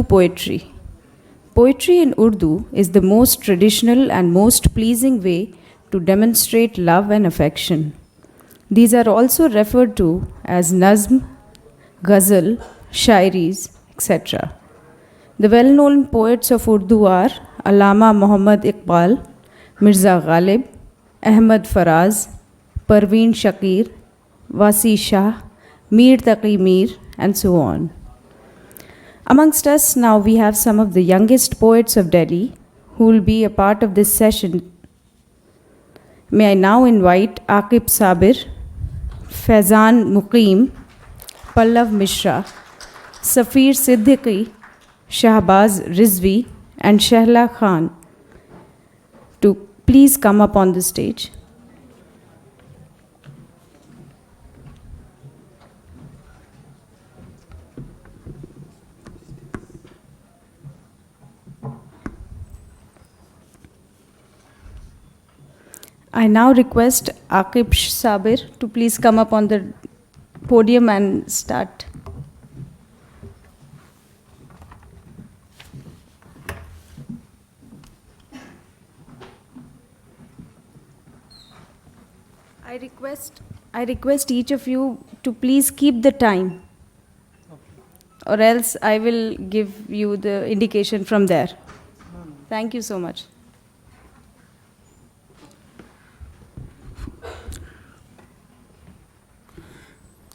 Urdu poetry. Poetry in Urdu is the most traditional and most pleasing way to demonstrate love and affection. These are also referred to as nazm, ghazal, shairis, etc. The well-known poets of Urdu are Allama Muhammad Iqbal, Mirza Ghalib, Ahmad Faraz, Parveen Shakir, Wasi Shah, Mir Taqi Mir, and so on. Amongst us now we have some of the youngest poets of Delhi who will be a part of this session. May I now invite Aqib Sabir, Faizan Muqeem, Pallav Mishra, Safir Siddiqui, Shahbaz Rizvi, and Shehla Khan to please come up on the stage. I now request Aqib Sabir to please come up on the podium and start. I request each of you to please keep the time, or else I will give you the indication from there. Thank you so much.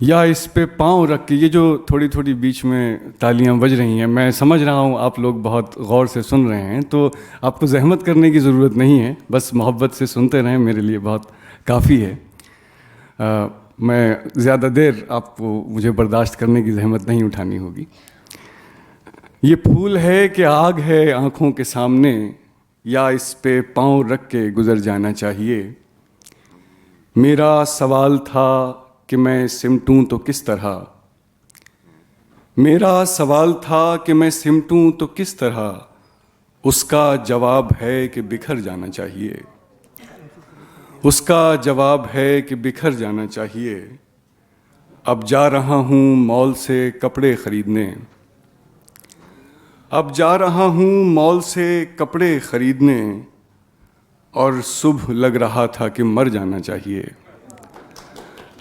یا اس پہ پاؤں رکھ کے، یہ جو تھوڑی تھوڑی بیچ میں تالیاں بج رہی ہیں، میں سمجھ رہا ہوں آپ لوگ بہت غور سے سن رہے ہیں، تو آپ کو زحمت کرنے کی ضرورت نہیں ہے، بس محبت سے سنتے رہیں، میرے لیے بہت کافی ہے۔ میں زیادہ دیر آپ کو مجھے برداشت کرنے کی زحمت نہیں اٹھانی ہوگی۔ یہ پھول ہے کہ آگ ہے آنکھوں کے سامنے، یا اس پہ پاؤں رکھ کے گزر جانا چاہیے۔ میرا سوال تھا کہ میں سمٹوں تو کس طرح، میرا سوال تھا کہ میں سمٹوں تو کس طرح، اس کا جواب ہے کہ بکھر جانا چاہیے، اس کا جواب ہے کہ بکھر جانا چاہیے۔ اب جا رہا ہوں مال سے کپڑے خریدنے، اب جا رہا ہوں مال سے کپڑے خریدنے، اور صبح لگ رہا تھا کہ مر جانا چاہیے۔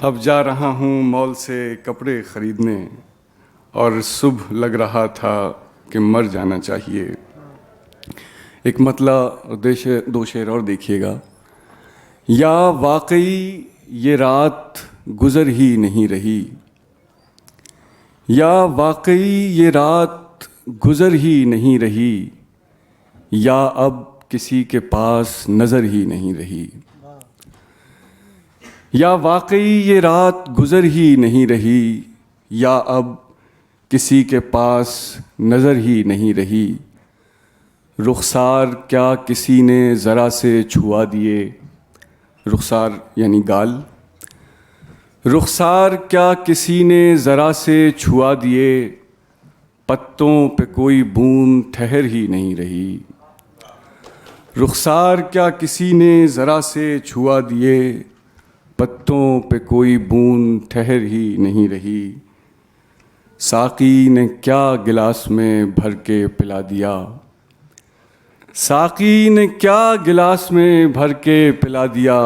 اب جا رہا ہوں مال سے کپڑے خریدنے، اور صبح لگ رہا تھا کہ مر جانا چاہیے۔ ایک مطلع دو شعر اور دیکھیے گا۔ یا واقعی یہ رات گزر ہی نہیں رہی، یا واقعی یہ رات گزر ہی نہیں رہی، یا اب کسی کے پاس نظر ہی نہیں رہی، یا واقعی یہ رات گزر ہی نہیں رہی، یا اب کسی کے پاس نظر ہی نہیں رہی۔ رخسار کیا کسی نے ذرا سے چھوا دیے، رخسار یعنی گال، رخسار کیا کسی نے ذرا سے چھوا دیے، پتوں پہ کوئی بوند ٹھہر ہی نہیں رہی۔ رخسار کیا کسی نے ذرا سے چھوا دیے، پتوں پہ کوئی بوند ٹھہر ہی نہیں رہی۔ ساقی نے کیا گلاس میں بھر کے پلا دیا، ساقی نے کیا گلاس میں بھر کے پلا دیا،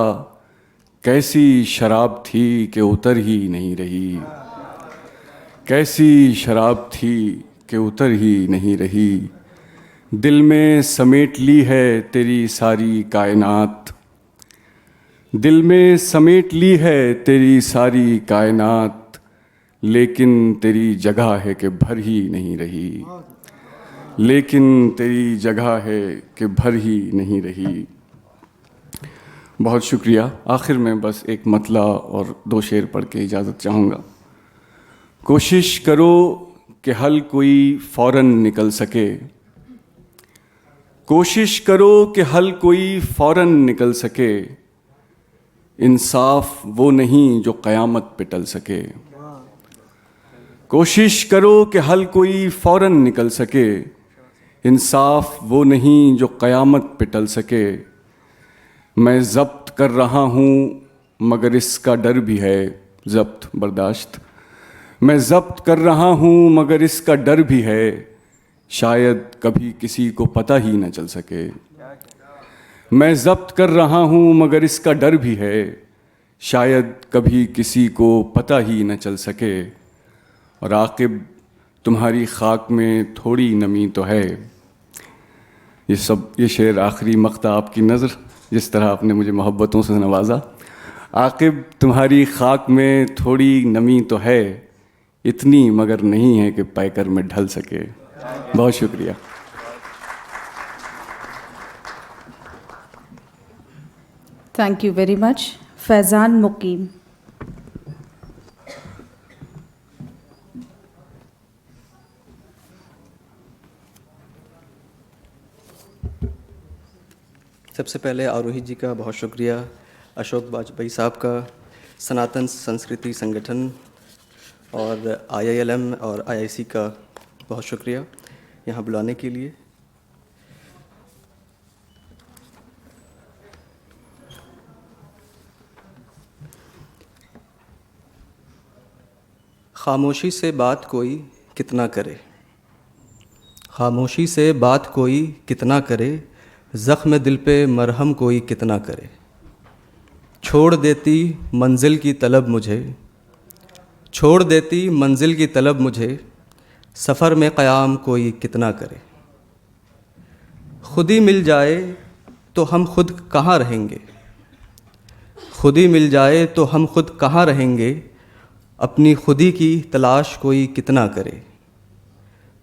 کیسی شراب تھی کہ اتر ہی نہیں رہی، کیسی شراب تھی کہ اتر ہی نہیں رہی۔ دل میں سمیٹ لی ہے تیری ساری کائنات، دل میں سمیٹ لی ہے تیری ساری کائنات، لیکن تیری جگہ ہے کہ بھر ہی نہیں رہی، لیکن تیری جگہ ہے کہ بھر ہی نہیں رہی۔ بہت شکریہ۔ آخر میں بس ایک مطلع اور دو شعر پڑھ کے اجازت چاہوں گا۔ کوشش کرو کہ حل کوئی فوراً نکل سکے، کوشش کرو کہ حل کوئی فوراً نکل سکے، انصاف وہ نہیں جو قیامت پہ ٹل سکے۔ کوشش کرو کہ حل کوئی فوراً نکل سکے، انصاف وہ نہیں جو قیامت پہ ٹل سکے۔ میں ضبط کر رہا ہوں مگر اس کا ڈر بھی ہے، ضبط برداشت، میں ضبط کر رہا ہوں مگر اس کا ڈر بھی ہے، شاید کبھی کسی کو پتہ ہی نہ چل سکے۔ میں ضبط کر رہا ہوں مگر اس کا ڈر بھی ہے، شاید کبھی کسی کو پتہ ہی نہ چل سکے۔ اور عاقب تمہاری خاک میں تھوڑی نمی تو ہے۔ یہ شعر آخری مقطع آپ کی نظر، جس طرح آپ نے مجھے محبتوں سے نوازا۔ عاقب تمہاری خاک میں تھوڑی نمی تو ہے، اتنی مگر نہیں ہے کہ پیکر میں ڈھل سکے۔ بہت شکریہ۔ Thank you very much. فیضان مقیم۔ سب سے پہلے آروہی جی کا بہت شکریہ، اشوک واجپئی صاحب کا، سناتن سنسکرتی سنگٹھن اور IILM اور IIC کا بہت شکریہ یہاں بلانے کے لیے۔ خاموشی سے بات کوئی کتنا کرے، خاموشی سے بات کوئی کتنا کرے، زخم دل پہ مرہم کوئی کتنا کرے۔ چھوڑ دیتی منزل کی طلب مجھے، چھوڑ دیتی منزل کی طلب مجھے، سفر میں قیام کوئی کتنا کرے۔ خود ہی مل جائے تو ہم خود کہاں رہیں گے، خود ہی مل جائے تو ہم خود کہاں رہیں گے، اپنی خودی کی تلاش کوئی کتنا کرے.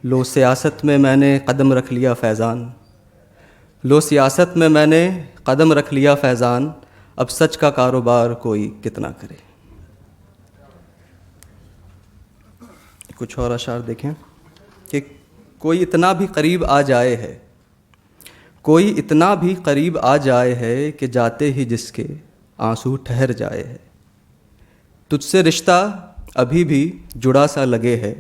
لو سیاست میں میں نے قدم رکھ لیا فیضان، لو سیاست میں میں نے قدم رکھ لیا فیضان، اب سچ کا کاروبار کوئی کتنا کرے. کچھ اور اشعار دیکھیں کہ کوئی اتنا بھی قریب آ جائے ہے، کوئی اتنا بھی قریب آ جائے ہے کہ جاتے ہی جس کے آنسو ٹھہر جائے ہے. تجھ سے رشتہ ابھی بھی جڑا سا لگے ہے،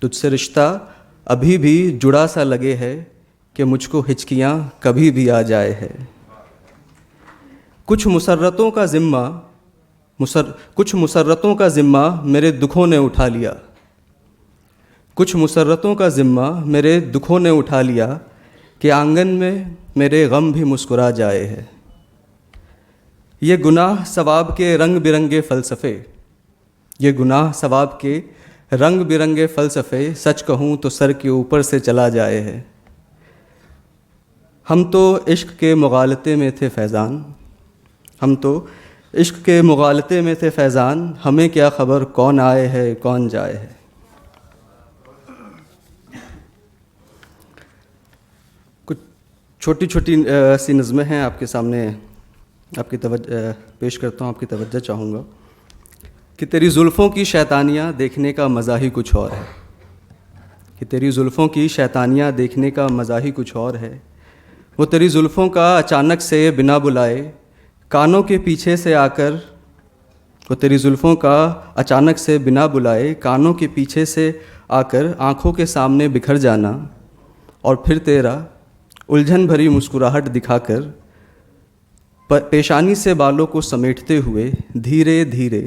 تجھ سے رشتہ ابھی بھی جڑا سا لگے ہے کہ مجھ کو ہچکیاں کبھی بھی آ جائے ہے. کچھ مسرتوں کا ذمہ میرے دکھوں نے اٹھا لیا، کچھ مسرتوں کا ذمہ میرے دکھوں نے اٹھا لیا کہ آنگن میں میرے غم بھی مسکرا جائے ہے. یہ گناہ ثواب کے رنگ برنگے فلسفے، یہ گناہ ثواب کے رنگ برنگے فلسفے، سچ کہوں تو سر کے اوپر سے چلا جائے ہے. ہم تو عشق کے مغالطے میں تھے فیضان، ہم تو عشق کے مغالطے میں تھے فیضان، ہمیں کیا خبر کون آئے ہے کون جائے ہے. کچھ چھوٹی چھوٹی سی نظمیں ہیں آپ کے سامنے، آپ کی توجہ پیش کرتا ہوں، آپ کی توجہ چاہوں گا کہ تیری زلفوں کی شیطانیاں دیکھنے کا مزہ ہی کچھ اور ہے، کہ تیری زلفوں کی شیطانیاں دیکھنے کا مزہ ہی کچھ اور ہے. وہ تیری زلفوں کا اچانک سے بنا بلائے کانوں کے پیچھے سے آ کر، وہ تیری زلفوں کا اچانک سے بنا بلائے کانوں کے پیچھے سے آ کر آنکھوں کے سامنے بکھر جانا، اور پھر تیرا الجھن بھری مسکراہٹ دکھا کر پیشانی سے بالوں کو سمیٹتے ہوئے دھیرے دھیرے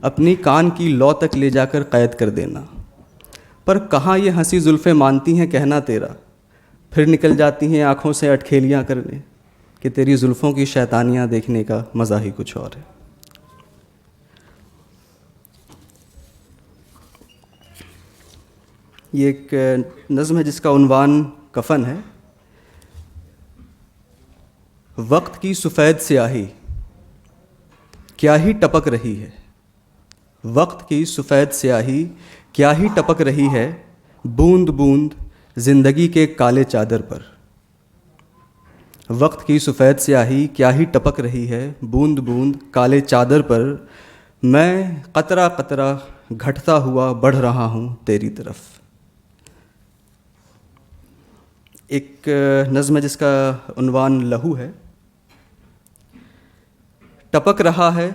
اپنی کان کی لو تک لے جا کر قید کر دینا. پر کہاں یہ ہنسی زلفیں مانتی ہیں کہنا تیرا، پھر نکل جاتی ہیں آنکھوں سے اٹکھیلیاں کرنے، کہ تیری زلفوں کی شیطانیاں دیکھنے کا مزہ ہی کچھ اور ہے. یہ ایک نظم ہے جس کا عنوان کفن ہے. وقت کی سفید سیاہی کیا ہی ٹپک رہی ہے، وقت کی سفید سیاہی کیا ہی ٹپک رہی ہے، بوند بوند زندگی کے کالے چادر پر. وقت کی سفید سیاہی کیا ہی ٹپک رہی ہے، بوند بوند کالے چادر پر. میں قطرہ قطرہ گھٹتا ہوا بڑھ رہا ہوں تیری طرف. ایک نظم ہے جس کا عنوان لہو ہے. ٹپک رہا ہے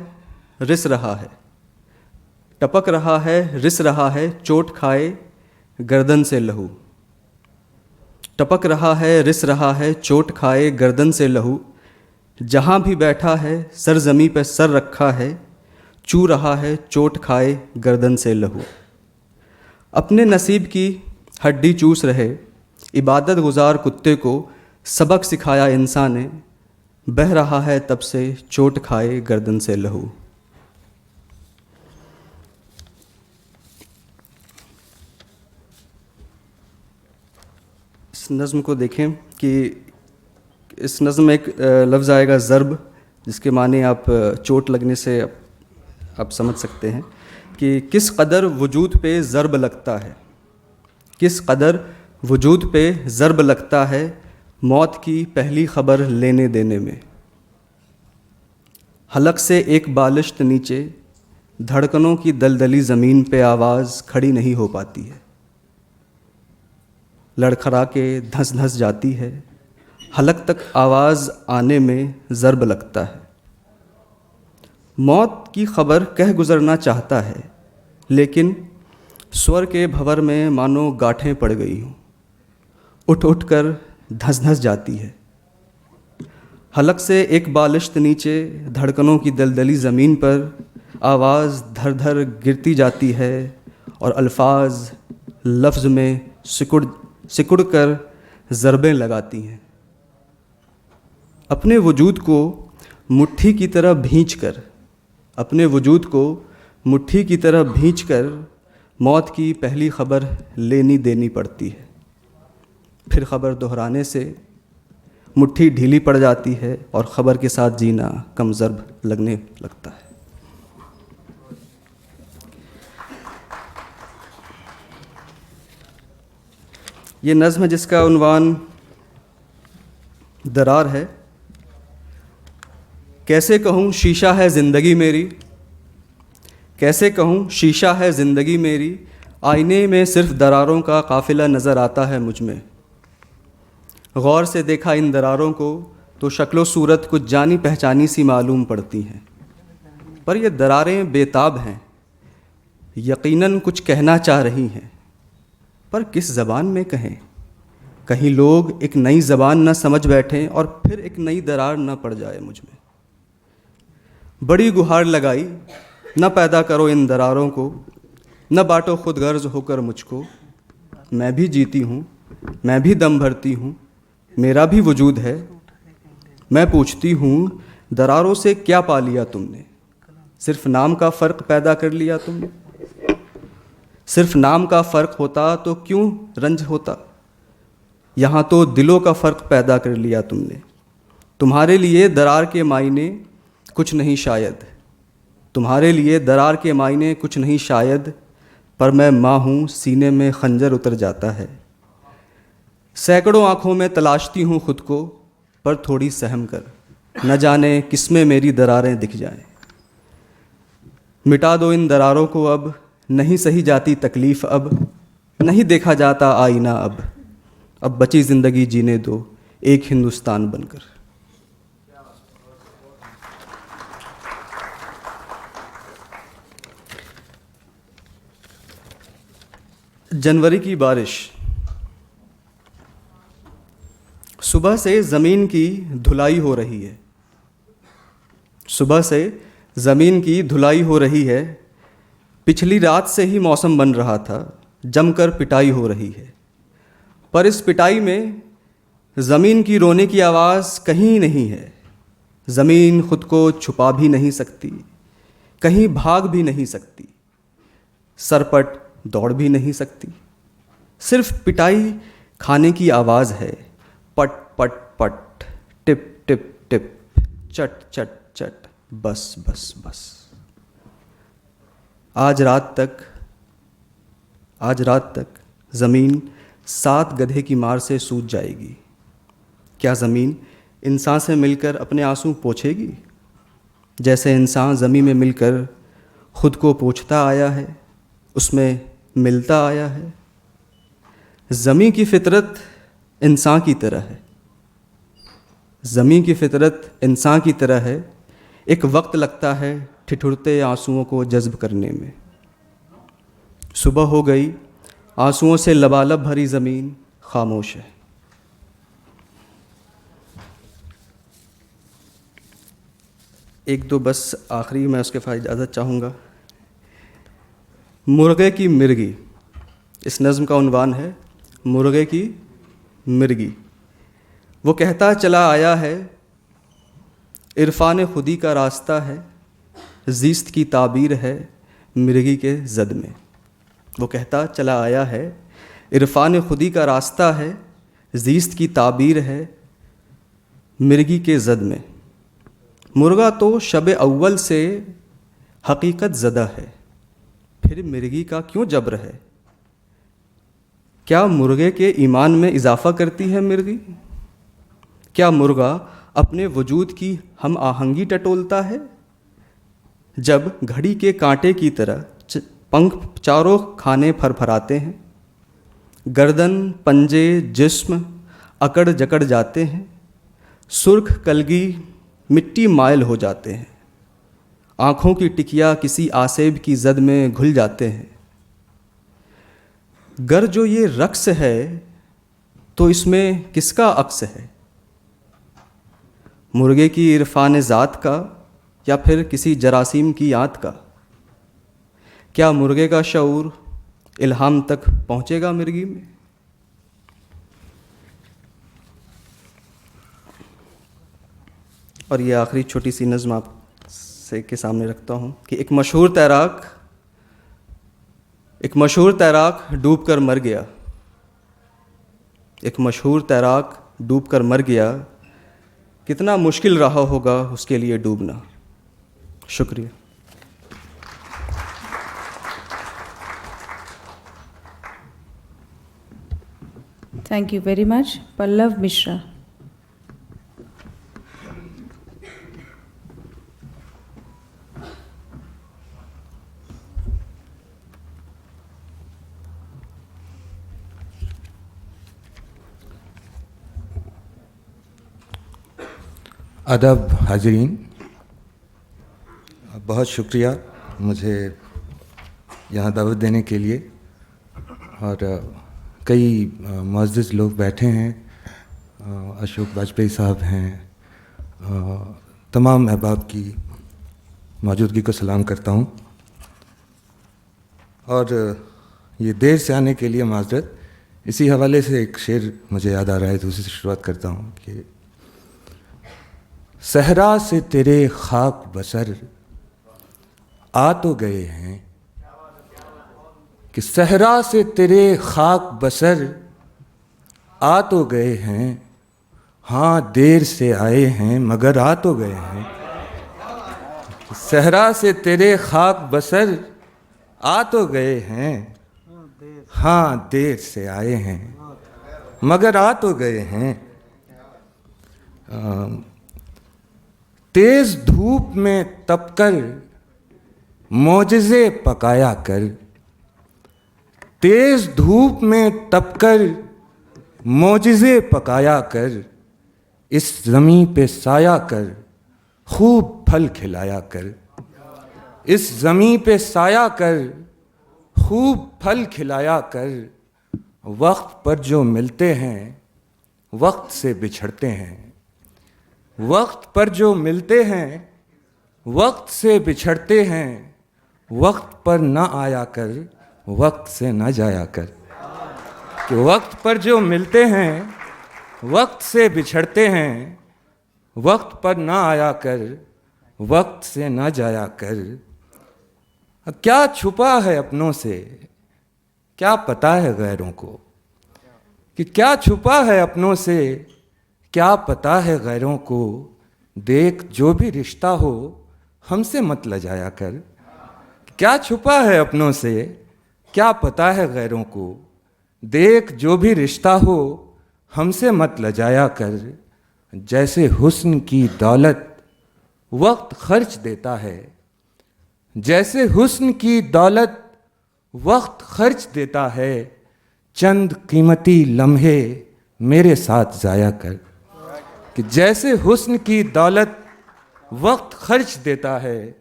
رس رہا ہے، ٹپک رہا ہے رس رہا ہے، چوٹ کھائے گردن سے لہو. ٹپک رہا ہے رس رہا ہے، چوٹ کھائے گردن سے لہو. جہاں بھی بیٹھا ہے سر زمیں پہ سر رکھا ہے، چو رہا ہے چوٹ کھائے گردن سے لہو. اپنے نصیب کی ہڈی چوس رہے عبادت گزار کتے کو سبق سکھایا انسان نے، بہہ رہا ہے تب سے چوٹ کھائے گردن سے لہو. اس نظم کو دیکھیں کہ اس نظم میں ایک لفظ آئے گا ضرب، جس کے معنی آپ چوٹ لگنے سے آپ سمجھ سکتے ہیں کہ کس قدر وجود پہ ضرب لگتا ہے، کس قدر وجود پہ ضرب لگتا ہے موت کی پہلی خبر لینے دینے میں. حلق سے ایک بالشت نیچے دھڑکنوں کی دلدلی زمین پہ آواز کھڑی نہیں ہو پاتی ہے، لڑکھڑا کے دھنس دھنس جاتی ہے. حلق تک آواز آنے میں ضرب لگتا ہے. موت کی خبر کہہ گزرنا چاہتا ہے، لیکن سور کے بھور میں مانو گاٹھیں پڑ گئی ہوں، اٹھ اٹھ کر دھنس دھنس جاتی ہے. حلق سے ایک بالشت نیچے دھڑکنوں کی دلدلی زمین پر آواز دھر دھر گرتی جاتی ہے، اور الفاظ لفظ میں سکڑ کر ضربیں لگاتی ہیں. اپنے وجود کو مٹھی کی طرح بھینچ کر، اپنے وجود کو مٹھی کی طرح بھینچ کر موت کی پہلی خبر لینی دینی پڑتی ہے. پھر خبر دہرانے سے مٹھی ڈھیلی پڑ جاتی ہے اور خبر کے ساتھ جینا کم ضرب لگنے لگتا ہے. یہ نظم ہے جس کا عنوان درار ہے. کیسے کہوں شیشہ ہے زندگی میری، کیسے کہوں شیشہ ہے زندگی میری، آئینے میں صرف دراروں کا قافلہ نظر آتا ہے مجھ میں. غور سے دیکھا ان دراروں کو تو شکل و صورت کچھ جانی پہچانی سی معلوم پڑتی ہیں، پر یہ دراریں بے تاب ہیں، یقیناً کچھ کہنا چاہ رہی ہیں، پر کس زبان میں کہیں؟ کہیں لوگ ایک نئی زبان نہ سمجھ بیٹھیں اور پھر ایک نئی درار نہ پڑ جائے مجھ میں. بڑی گہار لگائی، نہ پیدا کرو ان دراروں کو، نہ بانٹو خود غرض ہو کر مجھ کو. میں بھی جیتی ہوں، میں بھی دم بھرتی ہوں، میرا بھی وجود ہے. میں پوچھتی ہوں دراروں سے کیا پا لیا تم نے؟ صرف نام کا فرق پیدا کر لیا تم نے. صرف نام کا فرق ہوتا تو کیوں رنج ہوتا؟ یہاں تو دلوں کا فرق پیدا کر لیا تم نے. تمہارے لیے درار کے معنی کچھ نہیں شاید، تمہارے لیے درار کے معنی کچھ نہیں شاید، پر میں ماں ہوں سینے میں خنجر اتر جاتا ہے. سینکڑوں آنکھوں میں تلاشتی ہوں خود کو، پر تھوڑی سہم کر، نہ جانے کس میں میری دراریں دکھ جائیں. مٹا دو ان دراروں کو اب، نہیں سہی جاتی تکلیف اب، نہیں دیکھا جاتا آئینہ اب بچی زندگی جینے دو ایک ہندوستان بن کر. جنوری کی بارش. صبح سے زمین کی دھلائی ہو رہی ہے، صبح سے زمین کی دھلائی ہو رہی ہے. پچھلی رات سے ہی موسم بن رہا تھا، جم کر پٹائی ہو رہی ہے، پر اس پٹائی میں زمین کی رونے کی آواز کہیں نہیں ہے. زمین خود کو چھپا بھی نہیں سکتی، کہیں بھاگ بھی نہیں سکتی، سرپٹ دوڑ بھی نہیں سکتی. صرف پٹائی کھانے کی آواز ہے، پٹ پٹ پٹ، ٹپ ٹپ ٹپ، چٹ چٹ چٹ، بس بس بس. آج رات تک زمین 7 گدھے کی مار سے سوج جائے گی. کیا زمین انسان سے مل کر اپنے آنسو پوچھے گی، جیسے انسان زمین میں مل کر خود کو پوچھتا آیا ہے، اس میں ملتا آیا ہے؟ زمین کی فطرت انسان کی طرح ہے، زمین کی فطرت انسان کی طرح ہے. ایک وقت لگتا ہے ٹھٹھرتے آنسوؤں کو جذب کرنے میں. صبح ہو گئی، آنسوؤں سے لبالب بھری زمین خاموش ہے. ایک دو بس آخری میں اس کے بعد اجازت چاہوں گا. مرغے کی مرغی. اس نظم کا عنوان ہے مرغے کی مرغی. وہ کہتا چلا آیا ہے، عرفان خودی کا راستہ ہے، زیست کی تعبیر ہے مرغی کے زد میں. وہ کہتا چلا آیا ہے، عرفان خودی کا راستہ ہے، زیست کی تعبیر ہے مرغی کے زد میں. مرغا تو شب اول سے حقیقت زدہ ہے، پھر مرغی کا کیوں جبر ہے؟ کیا مرغے کے ایمان میں اضافہ کرتی ہے مرغی؟ کیا مرغا اپنے وجود کی ہم آہنگی ٹٹولتا ہے؟ جب گھڑی کے کانٹے کی طرح پنکھ چاروں کھانے پھرپھراتے ہیں، گردن پنجے جسم اکڑ جکڑ جاتے ہیں، سرخ کلگی مٹی مائل ہو جاتے ہیں، آنکھوں کی ٹکیا کسی آسیب کی زد میں گھل جاتے ہیں. گر جو یہ رقص ہے تو اس میں کس کا عکس ہے؟ مرغے کی عرفان ذات کا یا پھر کسی جراثیم کی آنت کا؟ کیا مرغے کا شعور الہام تک پہنچے گا مرغی میں؟ اور یہ آخری چھوٹی سی نظم آپ سے کے سامنے رکھتا ہوں کہ ایک مشہور تیراک ڈوب کر مر گیا. ایک مشہور تیراک ڈوب کر مر گیا. کتنا مشکل رہا ہوگا اس کے لیے ڈوبنا. شکریہ. Thank you very much. Pallav Mishra. ادب حاضرین، بہت شکریہ مجھے یہاں دعوت دینے کے لیے، اور کئی معزز لوگ بیٹھے ہیں، اشوک واجپئی صاحب ہیں، تمام احباب کی موجودگی کو سلام کرتا ہوں، اور یہ دیر سے آنے کے لیے معذرت۔ اسی حوالے سے ایک شعر مجھے یاد آ رہا ہے تو اسی سے شروعات کرتا ہوں کہ صحرا سے تیرے خاک بسر آ تو گئے ہیں، کہ صحرا سے تیرے خاک بسر آ تو گئے ہیں، ہاں دیر سے آئے ہیں مگر آ تو گئے ہیں۔ صحرا سے تیرے خاک بسر آ تو گئے ہیں، ہاں دیر سے آئے ہیں مگر آ تو گئے ہیں۔ تیز دھوپ میں تپ کر معجزے پکایا کر، تیز دھوپ میں تپ کر معجزے پکایا کر، اس زمیں پہ سایہ کر خوب پھل کھلایا کر، اس زمیں پہ سایہ کر خوب پھل کھلایا کر، وقت پر جو ملتے ہیں وقت سے بچھڑتے ہیں، وقت پر جو ملتے ہیں وقت سے بچھڑتے ہیں، وقت پر نہ آیا کر وقت سے نہ جایا کر، کہ وقت پر جو ملتے ہیں وقت سے بچھڑتے ہیں، وقت پر نہ آیا کر وقت سے نہ جایا کر۔ کیا چھپا ہے اپنوں سے کیا پتہ ہے غیروں کو، کہ کیا چھپا ہے اپنوں سے کیا پتہ ہے غیروں کو، دیکھ جو بھی رشتہ ہو ہم سے مت لجایا کر۔ کیا چھپا ہے اپنوں سے کیا پتہ ہے غیروں کو، دیکھ جو بھی رشتہ ہو ہم سے مت لجایا کر۔ جیسے حسن کی دولت وقت خرچ دیتا ہے، جیسے حسن کی دولت وقت خرچ دیتا ہے، چند قیمتی لمحے میرے ساتھ ضائع کر۔ کہ جیسے حسن کی دولت وقت خرچ دیتا ہے،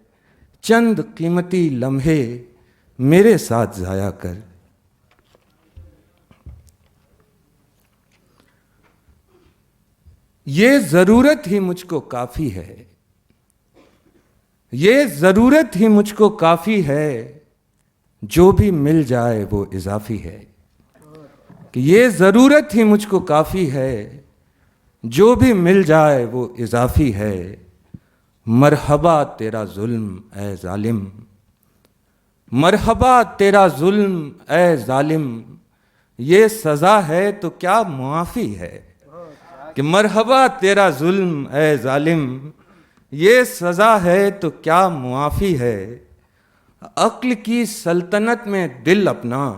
چند قیمتی لمحے میرے ساتھ ضائع کر۔ یہ ضرورت ہی مجھ کو کافی ہے، یہ ضرورت ہی مجھ کو کافی ہے، جو بھی مل جائے وہ اضافی ہے۔ کہ یہ ضرورت ہی مجھ کو کافی ہے، جو بھی مل جائے وہ اضافی ہے۔ مرحبا تیرا ظلم اے ظالم، مرحبا تیرا ظلم اے ظالم، یہ سزا ہے تو کیا معافی ہے۔ کہ مرحبا تیرا ظلم اے ظالم، یہ سزا ہے تو کیا معافی ہے۔ عقل کی سلطنت میں دل اپنا،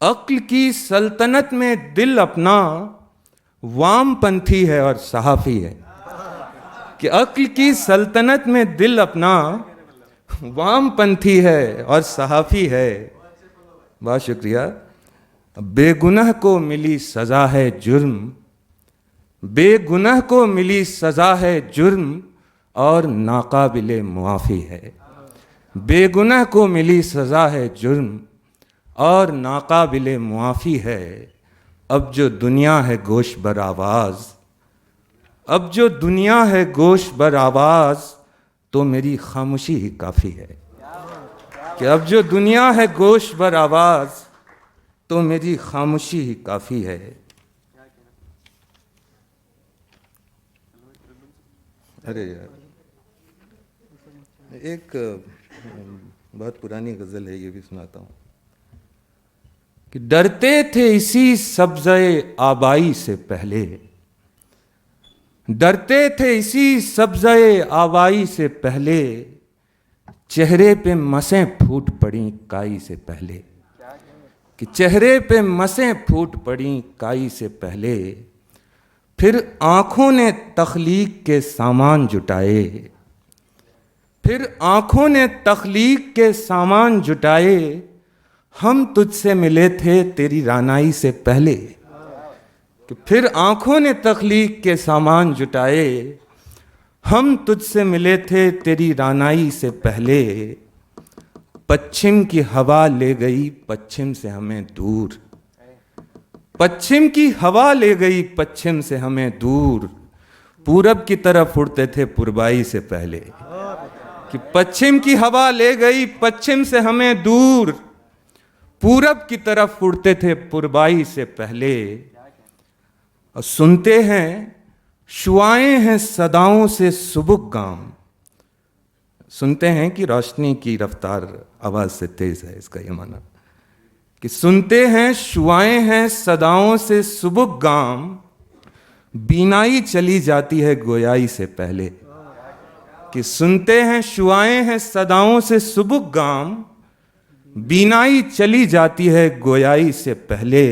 عقل کی سلطنت میں دل اپنا، وام پنتھی ہے اور صحافی ہے۔ کہ عقل کی سلطنت میں دل اپنا وام پنتھی ہے اور صحافی ہے۔ بہت شکریہ۔ بے گناہ کو ملی سزا ہے جرم، بے گناہ کو ملی سزا ہے جرم، اور ناقابل معافی ہے۔ بے گناہ کو ملی سزا ہے جرم اور ناقابل معافی ہے۔ اب جو دنیا ہے گوش بر آواز، اب جو دنیا ہے گوش بر آواز، تو میری خاموشی ہی کافی ہے۔ کہ اب جو دنیا ہے گوش بر آواز، تو میری خاموشی ہی کافی ہے۔ ارے یار، ایک بہت پرانی غزل ہے، یہ بھی سناتا ہوں۔ کہ ڈرتے تھے اسی سبزے آبائی سے پہلے، ڈرتے تھے اسی سبزے آبائی سے پہلے، چہرے پہ مسیں پھوٹ پڑیں کائی سے پہلے۔ کہ چہرے پہ مسیں پھوٹ پڑیں کائی سے پہلے، پھر آنکھوں نے تخلیق کے سامان جٹائے، پھر آنکھوں نے تخلیق کے سامان جٹائے، ہم تجھ سے ملے تھے تیری رانائی سے پہلے، کہ پھر آنکھوں نے تخلیق کے سامان جٹائے، ہم تجھ سے ملے تھے تیری رانائی سے پہلے، پچھم کی ہوا لے گئی پچھم سے ہمیں دور، پچھم کی ہوا لے گئی پچھم سے ہمیں دور، پورب کی طرف اڑتے تھے پربائی سے پہلے، کہ پچھم کی ہوا لے گئی پچھم سے ہمیں دور، پورب کی طرف اڑتے تھے پربائی سے پہلے، اور سنتے ہیں شعائیں ہیں صداؤں سے سبک گام، سنتے ہیں کہ روشنی کی رفتار آواز سے تیز ہے، اس کا یہ معنی کہ سنتے ہیں شعائیں ہیں صداؤں سے سبک گام، بینائی چلی جاتی ہے گویائی سے پہلے، کہ سنتے ہیں شعائیں ہیں صداؤں سے سبک گام، بینائی چلی جاتی ہے گویائی سے پہلے،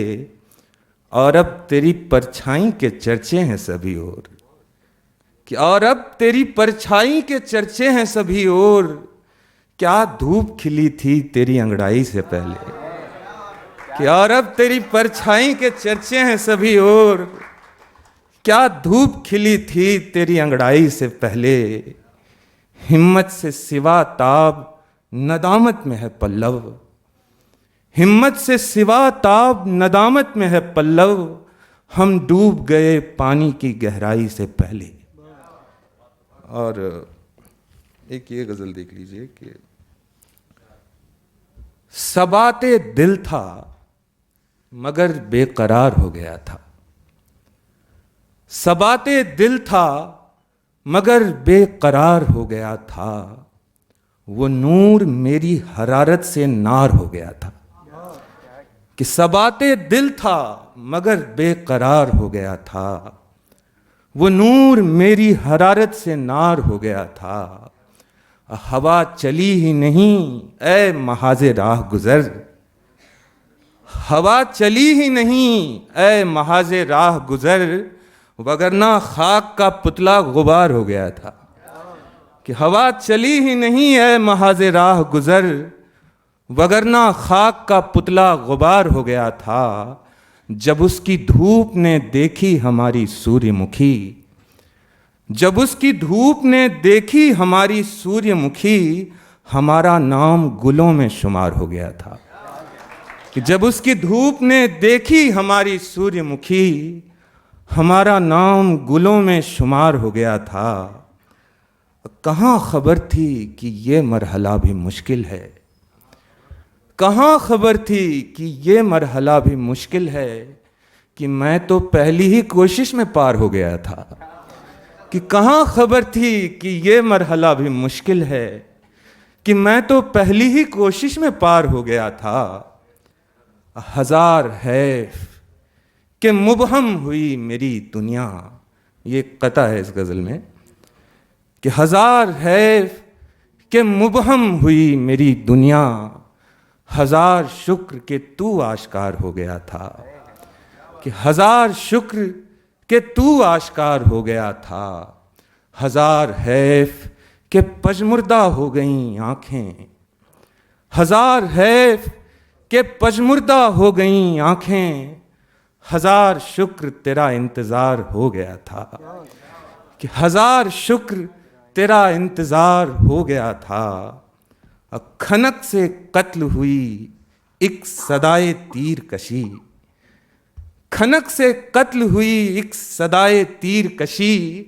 اور اب تیری پرچھائی کے چرچے ہیں سبھی اور، کہ اور اب تیری پرچھائی کے چرچے ہیں سبھی اور، کیا دھوپ کھلی تھی تیری انگڑائی سے پہلے، کہ اور اب تیری پرچھائی کے چرچے ہیں سبھی اور، کیا دھوپ کھلی تھی تیری انگڑائی سے پہلے، ہمت سے سوا تاب ندامت میں ہے پلو، ہمت سے سوا تاب ندامت میں ہے پلو، ہم ڈوب گئے پانی کی گہرائی سے پہلے۔ اور ایک یہ غزل دیکھ لیجئے کہ ثبات دل تھا مگر بے قرار ہو گیا تھا، ثبات دل تھا مگر بے قرار ہو گیا تھا، وہ نور میری حرارت سے نار ہو گیا تھا، کہ ثبات دل تھا مگر بے قرار ہو گیا تھا، وہ نور میری حرارت سے نار ہو گیا تھا، ہوا چلی ہی نہیں اے محاذ راہ گزر، ہوا چلی ہی نہیں اے محاذ راہ گزر، وگرنہ خاک کا پتلا غبار ہو گیا تھا، کہ ہوا چلی ہی نہیں اے محاذ راہ گزر، وگرنہ خاک کا پتلا غبار ہو گیا تھا، جب اس کی دھوپ نے دیکھی ہماری سوریہ مکھی، جب اس کی دھوپ نے دیکھی ہماری سوریہ مکھی، ہمارا نام گلوں میں شمار ہو گیا تھا، کہ جب اس کی دھوپ نے دیکھی ہماری سوریہ مکھی، ہمارا نام گلوں میں شمار ہو گیا تھا، کہاں خبر تھی کہ یہ مرحلہ بھی مشکل ہے، کہاں خبر تھی کہ یہ مرحلہ بھی مشکل ہے، کہ میں تو پہلی ہی کوشش میں پار ہو گیا تھا، کہ کہاں خبر تھی کہ یہ مرحلہ بھی مشکل ہے، کہ میں تو پہلی ہی کوشش میں پار ہو گیا تھا، ہزار حیف کہ مبہم ہوئی میری دنیا، یہ قطع ہے اس غزل میں، کہ ہزار حیف کہ مبہم ہوئی میری دنیا، ہزار شکر کہ تو آشکار ہو گیا تھا، کہ ہزار شکر کہ تو آشکار ہو گیا تھا، ہزار حیف کہ پژمردہ ہو گئیں آنکھیں، ہزار حیف کہ پژمردہ ہو گئیں آنکھیں، ہزار شکر تیرا انتظار ہو گیا تھا، کہ ہزار شکر تیرا انتظار ہو گیا تھا، کھنک سے قتل ہوئی ایک صدائے تیر کشی، کھنک سے قتل ہوئی ایک صدائے تیر کشی،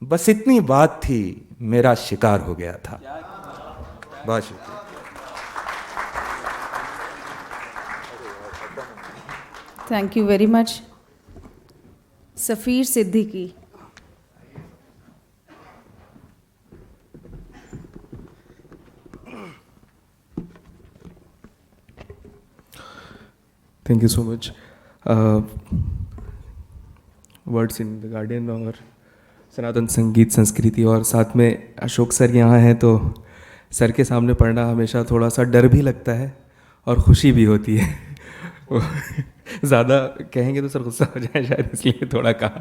بس اتنی بات تھی میرا شکار ہو گیا تھا۔ بہت شکریہ۔ Thank you very much. Safir Siddiqui. Thank you so much. Words in the Guardian اور سناتن سنگیت سنسکرتی، اور ساتھ میں اشوک سر یہاں ہیں تو سر کے سامنے پڑھنا ہمیشہ تھوڑا سا ڈر بھی لگتا ہے اور خوشی بھی ہوتی ہے، زیادہ کہیں گے تو سر غصہ ہو جائے شاید، اس لیے تھوڑا کہا.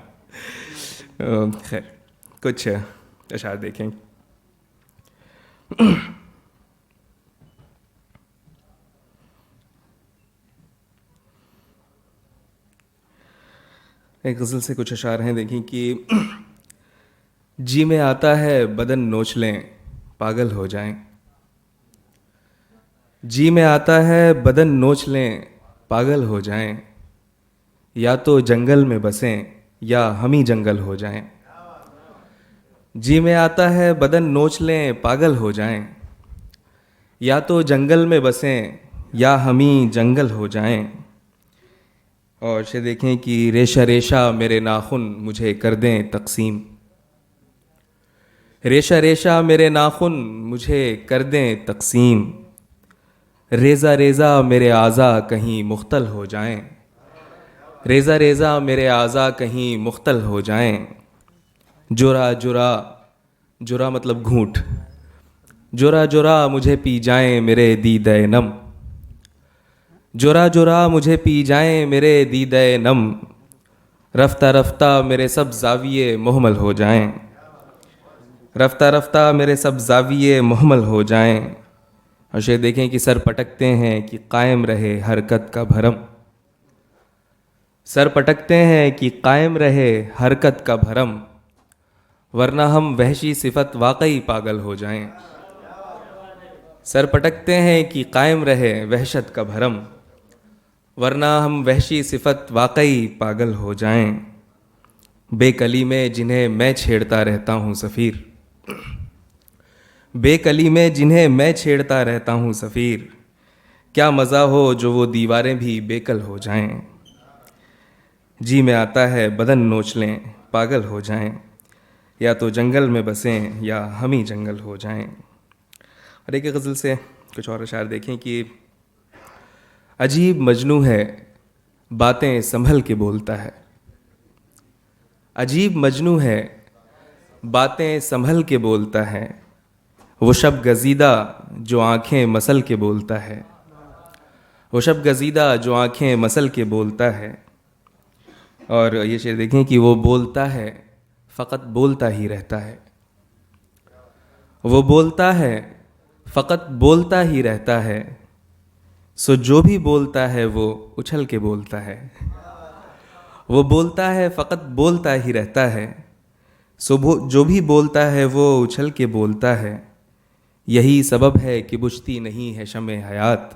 خیر کچھ اشعار دیکھیں. ایک غزل سے کچھ اشعار ہیں، دیکھیں کہ جی میں آتا ہے بدن نوچ لیں پاگل ہو جائیں. جی میں آتا ہے بدن نوچ لیں پاگل ہو جائیں، یا تو جنگل میں بسیں یا ہم ہی جنگل ہو جائیں. جی میں آتا ہے بدن نوچ لیں پاگل ہو جائیں، یا تو جنگل میں بسیں یا ہم ہی جنگل ہو جائیں. اور سے دیکھیں کہ ریشہ ریشہ میرے ناخن مجھے کر دیں تقسیم. ریشہ ریشہ میرے ناخن مجھے کر دیں تقسیم، ریزہ ریزہ میرے اعضاء کہیں مختل ہو جائیں. ریزہ ریزہ میرے اعضاء کہیں مختل ہو جائیں. جرا جرا، جرا مطلب گھونٹ، جرا جرا مجھے پی جائیں میرے دیدہ نم. جرا جرا مجھے پی جائیں میرے دیدہ نم، رفتہ رفتہ میرے سب زاویے محمل ہو جائیں. رفتہ رفتہ میرے سب زاویے محمل ہو جائیں. اور یہ دیکھیں کہ سر پٹکتے ہیں کہ قائم رہے حرکت کا بھرم. سر پٹکتے ہیں کہ قائم رہے حرکت کا بھرم، ورنہ ہم وحشی صفت واقعی پاگل ہو جائیں. سر پٹکتے ہیں کہ قائم رہے وحشت کا بھرم، ورنہ ہم وحشی صفت واقعی پاگل ہو جائیں. بے کلیمے جنہیں میں چھیڑتا رہتا ہوں سفیر، بے کلیمے جنہیں میں چھیڑتا رہتا ہوں سفیر، کیا مزہ ہو جو وہ دیواریں بھی بے کل ہو جائیں. جی میں آتا ہے بدن نوچ لیں پاگل ہو جائیں، یا تو جنگل میں بسیں یا ہم ہی جنگل ہو جائیں. اور ایک غزل سے کچھ اور اشعار دیکھیں کہ عجیب مجنوں ہے باتیں سنبھل کے بولتا ہے. عجیب مجنوں ہے باتیں سنبھل کے بولتا ہے، وہ شب گزیدہ جو آنکھیں مسل کے بولتا ہے. وہ شب گزیدہ جو آنکھیں مسل کے بولتا ہے. اور یہ شعر دیکھیں کہ وہ بولتا ہے فقط بولتا ہی رہتا ہے. وہ بولتا ہے فقط بولتا ہی رہتا ہے، سو جو بھی بولتا ہے وہ اچھل کے بولتا ہے. وہ بولتا ہے فقط بولتا ہی رہتا ہے، سو جو بھی بولتا ہے وہ اچھل کے بولتا ہے. یہی سبب ہے کہ بجھتی نہیں ہے شمع حیات.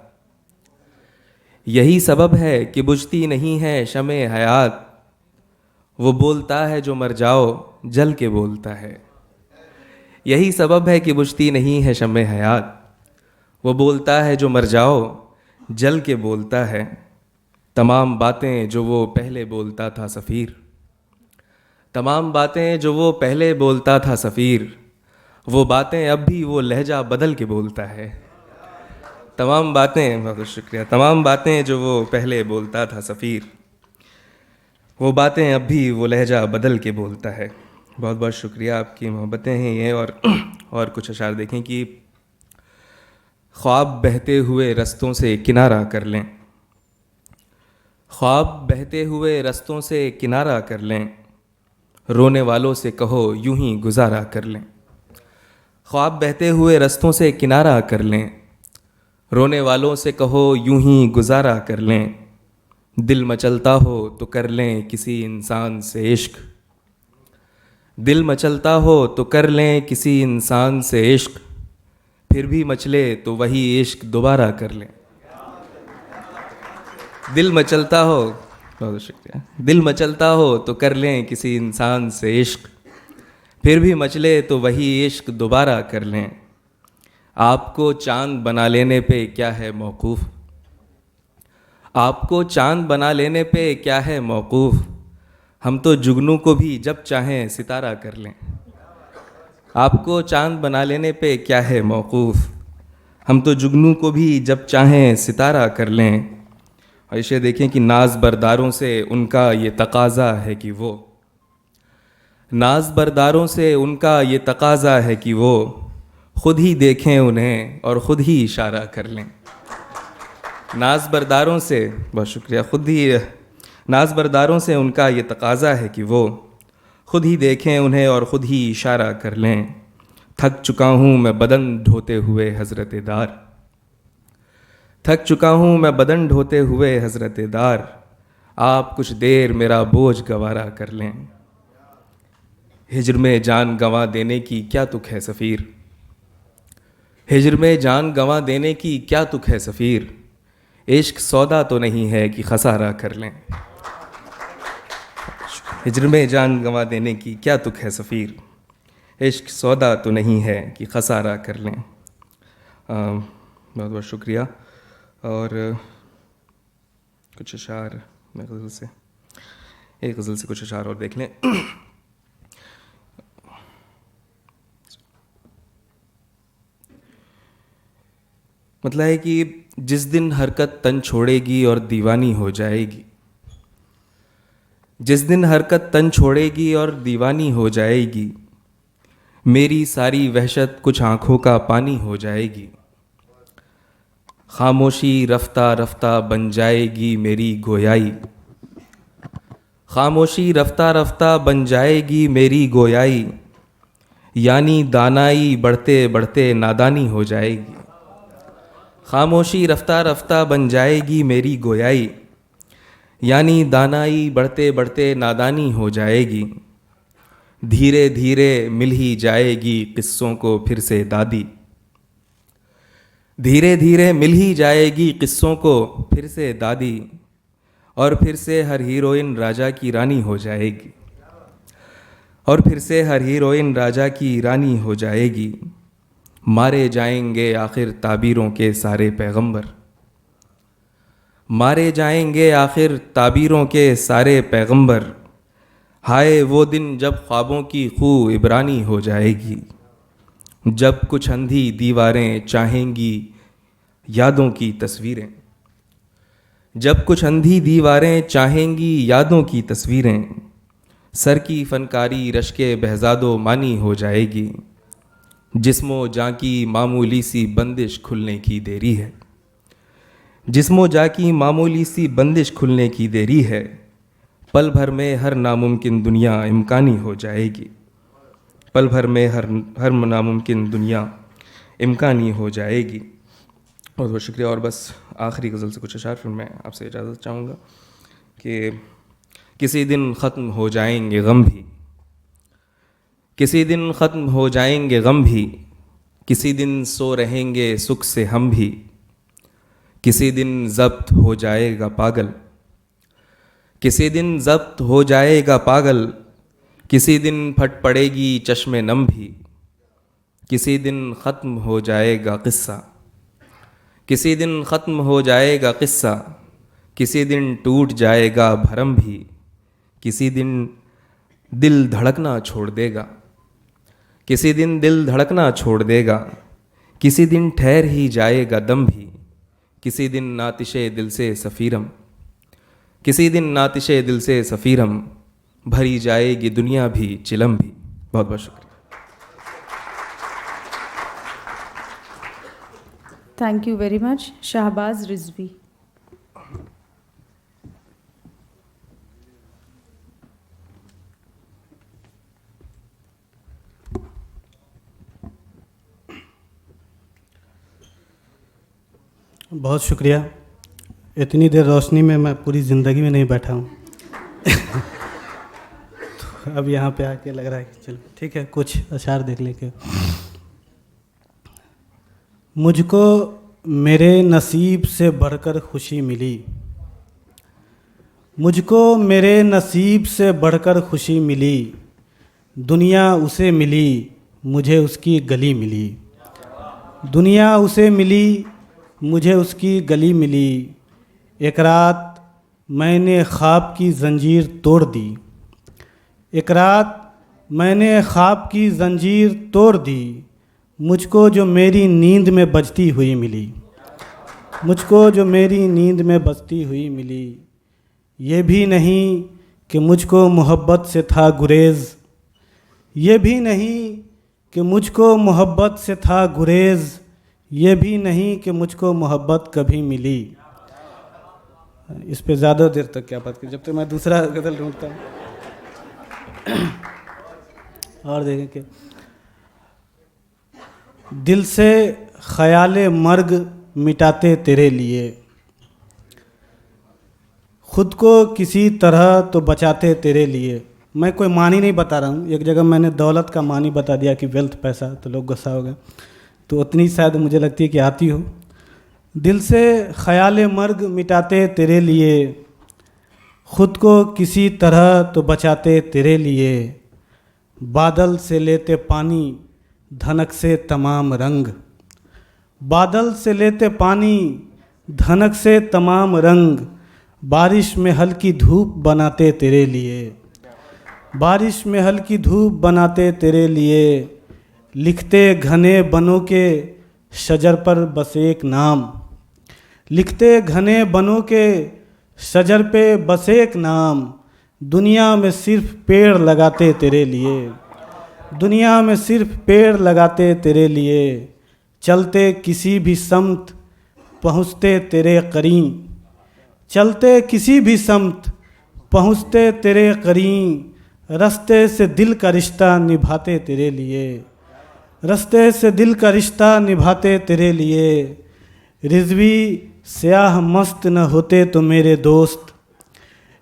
یہی سبب ہے کہ بجھتی نہیں ہے شمع حیات. وہ بولتا ہے جو مر جاؤ جل کے بولتا ہے. یہی سبب ہے کہ بجھتی نہیں ہے شمع حیات. وہ بولتا ہے جو مر جاؤ جل کے بولتا ہے. تمام باتیں جو وہ پہلے بولتا تھا سفیر، تمام باتیں جو وہ پہلے بولتا تھا سفیر، وہ باتیں اب بھی وہ لہجہ بدل کے بولتا ہے. تمام باتیں، بہت شکریہ، تمام باتیں جو وہ پہلے بولتا تھا سفیر، وہ باتیں اب بھی وہ لہجہ بدل کے بولتا ہے. بہت بہت شکریہ، آپ کی محبتیں ہیں یہ. اور کچھ اشعار دیکھیں کہ خواب بہتے ہوئے رستوں سے کنارہ کر لیں. خواب بہتے ہوئے رستوں سے کنارہ کر لیں، رونے والوں سے کہو یوں ہی گزارا کر لیں. خواب بہتے ہوئے رستوں سے کنارہ کر لیں، رونے والوں سے کہو یوں ہی گزارا کر لیں. دل مچلتا ہو تو کر لیں کسی انسان سے عشق. دل مچلتا ہو تو کر لیں کسی انسان سے عشق، پھر بھی مچلے تو وہی عشق دوبارہ کر لیں. دل مچلتا ہو، بہت شکریہ، دل مچلتا ہو تو کر لیں کسی انسان سے عشق، پھر بھی مچلے تو وہی عشق دوبارہ کر لیں. آپ کو چاند بنا لینے پہ کیا ہے موقوف. آپ کو چاند بنا لینے پہ کیا ہے موقوف، ہم تو جگنو کو بھی جب چاہیں ستارہ کر لیں. آپ کو چاند بنا لینے پہ کیا ہے موقوف، ہم تو جگنو کو بھی جب چاہیں ستارہ کر لیں. اور اسے دیکھیں کہ ناز برداروں سے ان کا یہ تقاضا ہے کہ وہ، ناز برداروں سے ان کا یہ تقاضا ہے کہ وہ خود ہی دیکھیں انہیں اور خود ہی اشارہ کر لیں. ناز برداروں سے بہت شکریہ. خود ہی ناز برداروں سے ان کا یہ تقاضا ہے کہ وہ خود ہی دیکھیں انہیں اور خود ہی اشارہ کر لیں. تھک چکا ہوں میں بدن ڈھوتے ہوئے حضرت دار. تھک چکا ہوں میں بدن ڈھوتے ہوئے حضرت دار. آپ کچھ دیر میرا بوجھ گوارا کر لیں. ہجر میں جان گنوا دینے کی کیا تک ہے سفیر. ہجر میں جان گنوا دینے کی کیا تک ہے سفیر. عشق سودا تو نہیں ہے کہ خسارہ کر لیں. ہجر میں جان گنوا دینے کی کیا تک ہے سفیر. عشق سودا تو نہیں ہے کہ خسارہ کر لیں. بہت بہت شکریہ. اور کچھ اشعار میں غزل سے ایک غزل سے کچھ اشعار اور دیکھ لیں. مطلب ہے کہ جس دن حرکت تن چھوڑے گی اور دیوانی ہو جائے گی. جس دن حرکت تن چھوڑے گی اور دیوانی ہو جائے گی. میری ساری وحشت کچھ آنکھوں کا پانی ہو جائے گی. خاموشی رفتہ رفتہ بن جائے گی میری گویائی. خاموشی رفتہ رفتہ بن جائے گی میری گویائی. یعنی دانائی بڑھتے بڑھتے نادانی ہو جائے گی. خاموشی رفتہ رفتہ بن جائے گی میری گویائی. یعنی دانائی بڑھتے بڑھتے نادانی ہو جائے گی. دھیرے دھیرے مل ہی جائے گی قصوں کو پھر سے دادی. دھیرے دھیرے مل ہی جائے گی قصوں کو پھر سے دادی. اور پھر سے ہر ہیروئن راجا کی رانی ہو جائے گی. اور پھر سے ہر ہیروئن راجا کی رانی ہو جائے گی. مارے جائیں گے آخر تعبیروں کے سارے پیغمبر. مارے جائیں گے آخر تعبیروں کے سارے پیغمبر. ہائے وہ دن جب خوابوں کی خو عبرانی ہو جائے گی. جب کچھ اندھی دیواریں چاہیں گی یادوں کی تصویریں. جب کچھ اندھی دیواریں چاہیں گی یادوں کی تصویریں. سر کی فنکاری رشک بہزاد و مانی ہو جائے گی. جسم و جاں کی معمولی سی بندش کھلنے کی دیری ہے. جسم و جاں کی معمولی سی بندش کھلنے کی دیری ہے. پل بھر میں ہر ناممکن دنیا امکانی ہو جائے گی. پل بھر میں ہر ناممکن دنیا امکانی ہو جائے گی. بہت بہت شکریہ. اور بس آخری غزل سے کچھ اشعار پھر میں آپ سے اجازت چاہوں گا کہ کسی دن ختم ہو جائیں گے غم بھی. کسی دن ختم ہو جائیں گے غم بھی. کسی دن سو رہیں گے سکھ سے ہم بھی. کسی دن ضبط ہو جائے گا پاگل. کسی دن ضبط ہو جائے گا پاگل. کسی دن پھٹ پڑے گی چشم نم بھی. کسی دن ختم ہو جائے گا قصہ. کسی دن ختم ہو جائے گا قصہ. کسی دن ٹوٹ جائے گا بھرم بھی. کسی دن دل دھڑکنا چھوڑ دے گا. کسی دن دل دھڑکنا چھوڑ دے گا. کسی دن ٹھہر ہی جائے گا دم بھی. کسی دن ناتش دل سے سفیرم. کسی دن ناتش دل سے سفیرم. بھری جائے گی دنیا بھی چلم بھی. بہت بہت شکریہ. Thank you very much. Shahbaz Rizvi. بہت شکریہ. اتنی دیر روشنی میں پوری زندگی میں نہیں بیٹھا ہوں. تو اب یہاں پہ آ کے لگ رہا ہے کہ چلو ٹھیک ہے کچھ اشعار دیکھ لیں کہ مجھ کو میرے نصیب سے بڑھ کر خوشی ملی. مجھ کو میرے نصیب سے بڑھ کر خوشی ملی. دنیا اسے ملی مجھے اس کی گلی ملی. دنیا اسے ملی مجھے اس کی گلی ملی. ایک رات میں نے خواب کی زنجیر توڑ دی. ایک رات میں نے خواب کی زنجیر توڑ دی. مجھ کو جو میری نیند میں بجتی ہوئی ملی. مجھ کو جو میری نیند میں بجتی ہوئی ملی. یہ بھی نہیں کہ مجھ کو محبت سے تھا گریز. یہ بھی نہیں کہ مجھ کو محبت سے تھا گریز. یہ بھی نہیں کہ مجھ کو محبت کبھی ملی. اس پہ زیادہ دیر تک کیا بات کی، جب تک میں دوسرا غزل ڈھونڈتا ہوں. اور دیکھیں کہ دل سے خیال مرگ مٹاتے تیرے لیے، خود کو کسی طرح تو بچاتے تیرے لیے. میں کوئی معنی نہیں بتا رہا ہوں، ایک جگہ میں نے دولت کا معنی بتا دیا کہ ویلتھ پیسہ، تو لوگ غصہ ہو گئے، تو اتنی شاید مجھے لگتی ہے کہ آتی ہو. دل سے خیال مرگ مٹاتے تیرے لیے، خود کو کسی طرح تو بچاتے تیرے لیے، بادل سے لیتے پانی دھنک سے تمام رنگ، بادل سے لیتے پانی دھنک سے تمام رنگ، بارش میں ہلکی دھوپ بناتے تیرے لیے، بارش میں ہلکی دھوپ بناتے تیرے لیے، لکھتے گھنے بنوں کے شجر پر بس ایک نام، لکھتے گھنے بنوں کے شجر پہ بس ایک نام، دنیا میں صرف پیڑ لگاتے تیرے لیے، دنیا میں صرف پیڑ لگاتے تیرے لیے، چلتے کسی بھی سمت پہنچتے تیرے قریب، چلتے کسی بھی سمت پہنچتے تیرے قریب، رستے سے دل کا رشتہ نبھاتے تیرے لیے، رستے سے دل کا رشتہ نبھاتے تیرے لیے، رضوی سیاہ مست نہ ہوتے تو میرے دوست،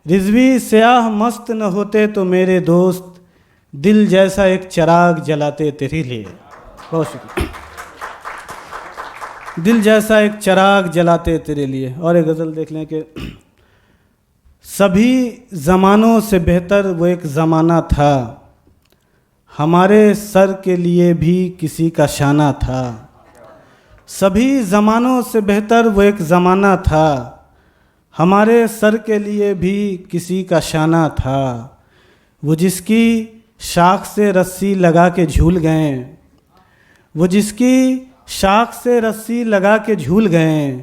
رضوی سیاہ مست نہ ہوتے تو میرے دوست، دل جیسا ایک چراغ جلاتے تیرے لیے. بہت شکریہ. دل جیسا ایک چراغ جلاتے تیرے لیے. اور ایک غزل دیکھ لیں کہ سبھی زمانوں سے بہتر وہ ایک زمانہ تھا، ہمارے سر کے لیے بھی کسی کا شانہ تھا، سبھی زمانوں سے بہتر وہ ایک زمانہ تھا، ہمارے سر کے لیے بھی کسی کا شانہ تھا، وہ جس کی شاخ سے رسی لگا کے جھول گئے، وہ جس کی شاخ سے رسی لگا کے جھول گئے،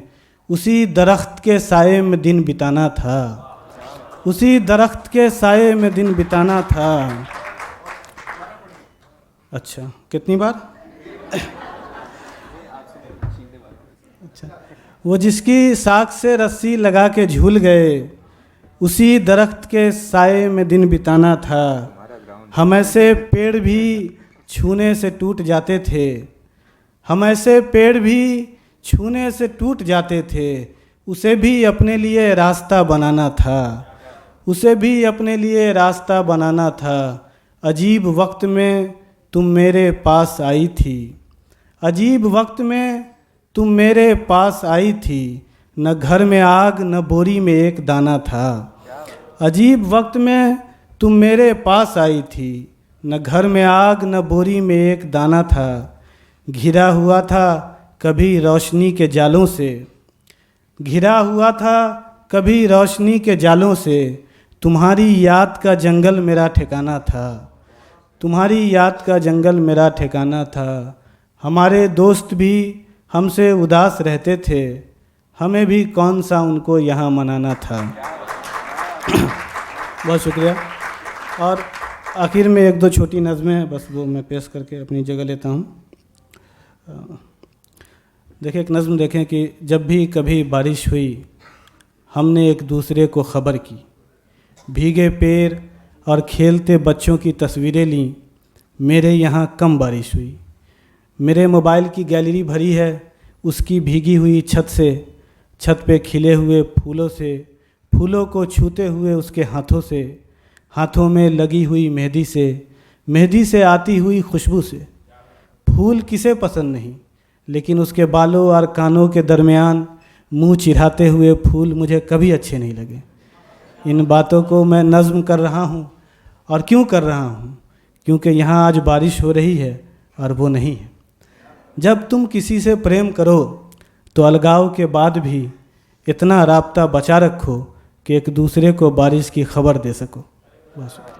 اسی درخت کے سائے میں دن بتانا تھا، اسی درخت کے سائے میں دن بتانا تھا. اچھا کتنی بار؟ اچھا. وہ جس کی شاخ سے رسی لگا کے جھول گئے، اسی درخت کے سائے میں دن بتانا تھا، ہم ایسے پیڑ بھی چھونے سے ٹوٹ جاتے تھے، ہم ایسے پیڑ بھی چھونے سے ٹوٹ جاتے تھے، اسے بھی اپنے لیے راستہ بنانا تھا، اسے بھی اپنے لیے راستہ بنانا تھا. عجیب وقت میں تم میرے پاس آئی تھی، عجیب وقت میں تم میرے پاس آئی تھی، نہ گھر میں آگ نہ بوری میں ایک دانہ تھا، عجیب وقت میں تم میرے پاس آئی تھی، نہ گھر میں آگ نہ بوری میں ایک دانہ تھا، گھرا ہوا تھا کبھی روشنی کے جالوں سے، گھرا ہوا تھا کبھی روشنی کے جالوں سے، تمہاری یاد کا جنگل میرا ٹھکانہ تھا، تمہاری یاد کا جنگل میرا ٹھکانہ تھا. ہمارے دوست بھی ہم سے اداس رہتے تھے، ہمیں بھی کون سا ان کو یہاں منانا تھا. بہت شکریہ. اور آخر میں ایک دو چھوٹی نظمیں ہیں، بس وہ میں پیش کر کے اپنی جگہ لیتا ہوں. دیکھیں ایک نظم دیکھیں کہ جب بھی کبھی بارش ہوئی ہم نے ایک دوسرے کو خبر کی، بھیگے پیر اور کھیلتے بچوں کی تصویریں لیں، میرے یہاں کم بارش ہوئی، میرے موبائل کی گیلری بھری ہے اس کی بھیگی ہوئی چھت سے، چھت پہ کھلے ہوئے پھولوں سے، پھولوں کو چھوتے ہوئے اس کے ہاتھوں سے، ہاتھوں میں لگی ہوئی مہندی سے، مہندی سے آتی ہوئی خوشبو سے. پھول کسے پسند نہیں، لیکن اس کے بالوں اور کانوں کے درمیان منہ چڑھاتے ہوئے پھول مجھے کبھی اچھے نہیں لگے. ان باتوں کو میں نظم کر رہا ہوں. اور کیوں کر رہا ہوں؟ کیونکہ یہاں آج بارش ہو رہی ہے اور وہ نہیں ہے. جب تم کسی سے پریم کرو تو الگاؤ کے بعد بھی اتنا رابطہ بچا رکھو کہ ایک دوسرے کو بارش کی خبر دے سکو. بہت شکریہ.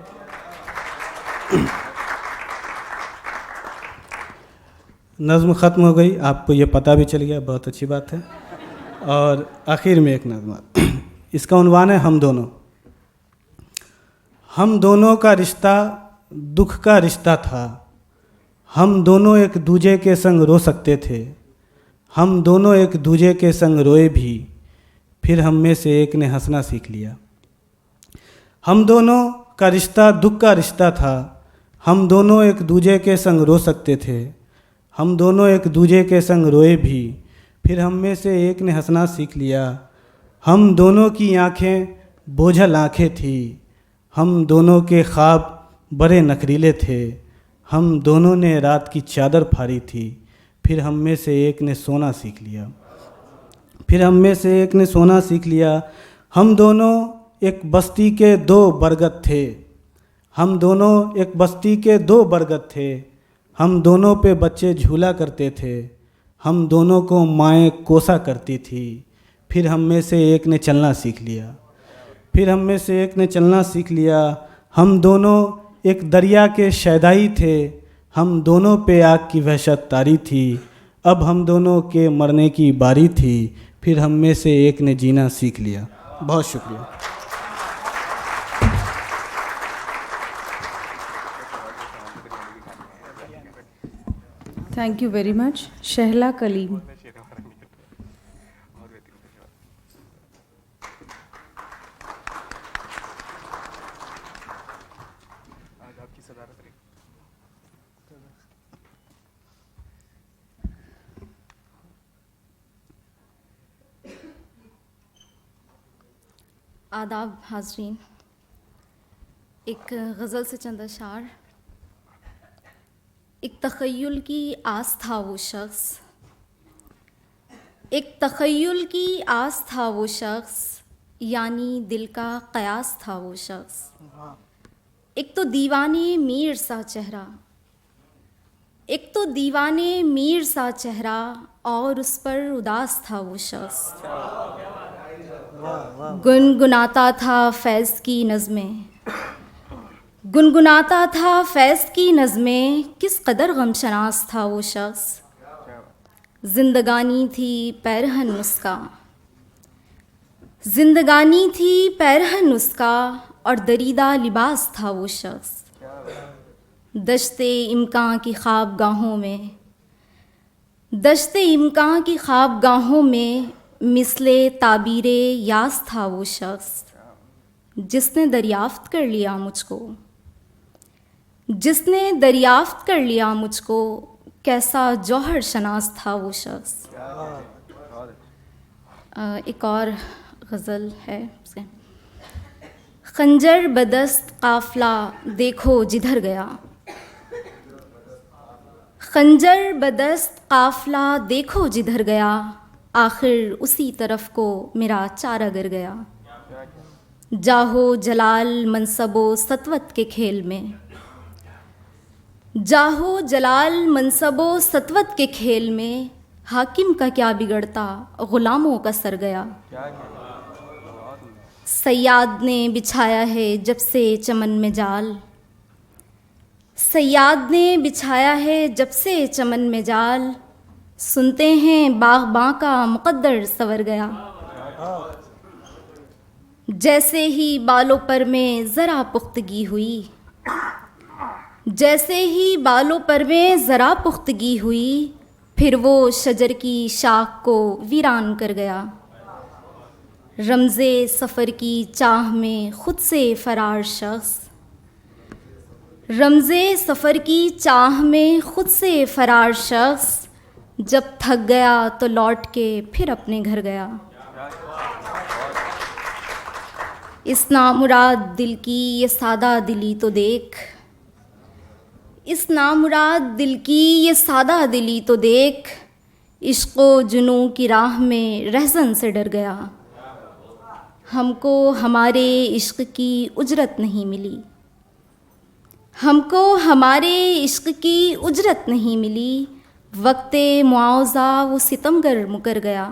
نظم ختم ہو گئی، آپ کو یہ پتہ بھی چل گیا، بہت اچھی بات ہے. اور آخر میں ایک نظم، اس کا عنوان ہے ہم دونوں. ہم دونوں کا رشتہ دکھ کا رشتہ تھا، ہم دونوں ایک دوجے کے سنگ رو سکتے تھے، ہم دونوں ایک دوجے کے سنگ روئے بھی، پھر ہم میں سے ایک نے ہنسنا سیکھ لیا۔ ہم دونوں کا رشتہ دکھ کا رشتہ تھا، ہم دونوں ایک دوجے کے سنگ رو سکتے تھے، ہم دونوں ایک دوجے کے سنگ روئے بھی، پھر ہم میں سے ایک نے ہنسنا سیکھ لیا۔ ہم دونوں کی آنکھیں بوجھل آنکھیں تھیں، ہم دونوں کے خواب بڑے نخریلے تھے، ہم دونوں نے رات کی چادر پھاڑی تھی، پھر ہم میں سے ایک نے سونا سیکھ لیا۔ پھر ہم میں سے ایک نے سونا سیکھ لیا۔ ہم دونوں ایک بستی کے دو برگد تھے، ہم دونوں ایک بستی کے دو برگد تھے، ہم دونوں پہ بچے جھولا کرتے تھے، ہم دونوں کو مائیں کوسا کرتی تھی، پھر ہم میں سے ایک نے چلنا سیکھ لیا۔ پھر ہم میں سے ایک نے چلنا سیکھ لیا۔ ہم دونوں ایک دریا کے شیدائی تھے، ہم دونوں پہ آگ کی وحشت طاری تھی، اب ہم دونوں کے مرنے کی باری تھی، پھر ہم میں سے ایک نے جینا سیکھ لیا۔ بہت شکریہ۔ Thank you very much. Shehla Kaleem. آداب حاضرین، ایک غزل سے چند اشعار۔ ایک تخیل کی آس تھا وہ شخص، ایک تخیل کی آس تھا وہ شخص، یعنی دل کا قیاس تھا وہ شخص۔ ایک تو دیوانے میر سا چہرہ، ایک تو دیوانے میر سا چہرہ، اور اس پر اداس تھا وہ شخص۔ گنگناتا تھا فیض کی نظمیں، گنگناتا تھا فیض کی نظمیں، کس قدر غم شناس تھا وہ شخص۔ زندگانی تھی پیرہن اس کا، زندگانی تھی پیرہن اس کا، اور دریدہ لباس تھا وہ شخص۔ دشت امکان کی خواب گاہوں میں، دشت امکان کی خواب گاہوں میں، مثل تعبیر یاس تھا وہ شخص، جس نے دریافت کر لیا مجھ کو، جس نے دریافت کر لیا مجھ کو، کیسا جوہر شناس تھا وہ شخص۔ ایک اور غزل ہے سے، خنجر بدست قافلہ دیکھو جدھر گیا، خنجر بدست قافلہ دیکھو جدھر گیا، آخر اسی طرف کو میرا چارہ گر گیا۔ جاہو جلال منصب و سطوت کے کھیل میں، جاہو جلال منصب و سطوت کے کھیل میں، حاکم کا کیا بگڑتا غلاموں کا سر گیا۔ صیاد نے بچھایا ہے جب سے چمن میں جال، صیاد نے بچھایا ہے جب سے چمن میں جال، سنتے ہیں باغباں کا مقدر سنور گیا۔ جیسے ہی بالوں پر میں ذرا پختگی ہوئی، جیسے ہی بالوں پر میں ذرا پختگی ہوئی، پھر وہ شجر کی شاخ کو ویران کر گیا۔ رمز سفر کی چاہ میں خود سے فرار شخص، رمز سفر کی چاہ میں خود سے فرار شخص، جب تھک گیا تو لوٹ کے پھر اپنے گھر گیا۔ اس نامراد دل کی یہ سادہ دلی تو دیکھ، اس نامراد دل کی یہ سادہ دلی تو دیکھ، عشق و جنوں کی راہ میں رہزن سے ڈر گیا۔ ہم کو ہمارے عشق کی اجرت نہیں ملی، ہم کو ہمارے عشق کی اجرت نہیں ملی، وقت معاوضہ وہ ستمگر مکر گیا۔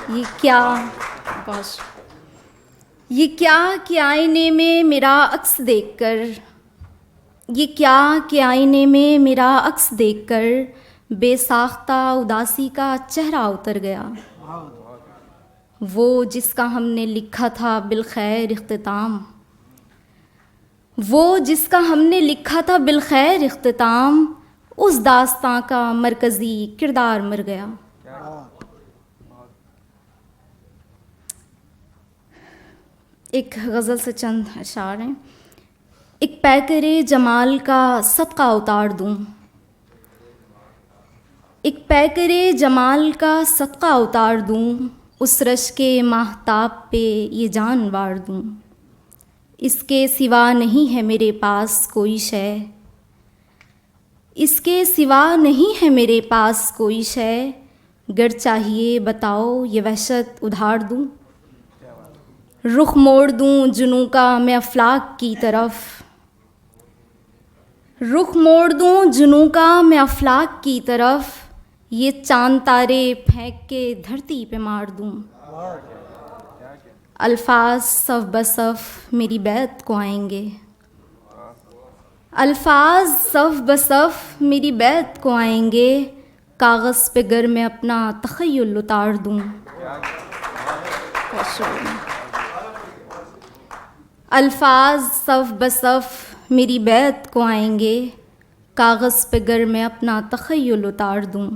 یہ کیا کہ آئینے میں میرا عکس دیکھ کر، یہ کیا کہ آئینے میں میرا عکس دیکھ کر، بے ساختہ اداسی کا چہرہ اتر گیا۔ وہ جس کا ہم نے لکھا تھا بالخیر اختتام، وہ جس کا ہم نے لکھا تھا بالخیر اختتام، اس داستاں کا مرکزی کردار مر گیا۔ ایک غزل سے چند اشعار ہیں. ایک پیکرے جمال کا صدقہ اتار دوں، ایک پیکرے جمال کا صدقہ اتار دوں، اس رش کے ماہتاب پہ یہ جان وار دوں. اس کے سوا نہیں ہے میرے پاس کوئی شے، اس کے سوا نہیں ہے میرے پاس کوئی شے، گر چاہیے بتاؤ یہ وحشت ادھار دوں. رخ موڑ دوں جنوں کا میں افلاک کی طرف، رخ موڑ دوں جنوں کا میں افلاک کی طرف، یہ چاند تارے پھینک کے دھرتی پہ مار دوں. الفاظ صف بصف میری بیت کو آئیں گے، الفاظ صف بصف میری بیت کو آئیں گے، کاغذ پہ گر میں اپنا تخیل اتار دوں. الفاظ صف بصف میری بیت کو آئیں گے، کاغذ پہ گر میں اپنا تخیل اتار دوں.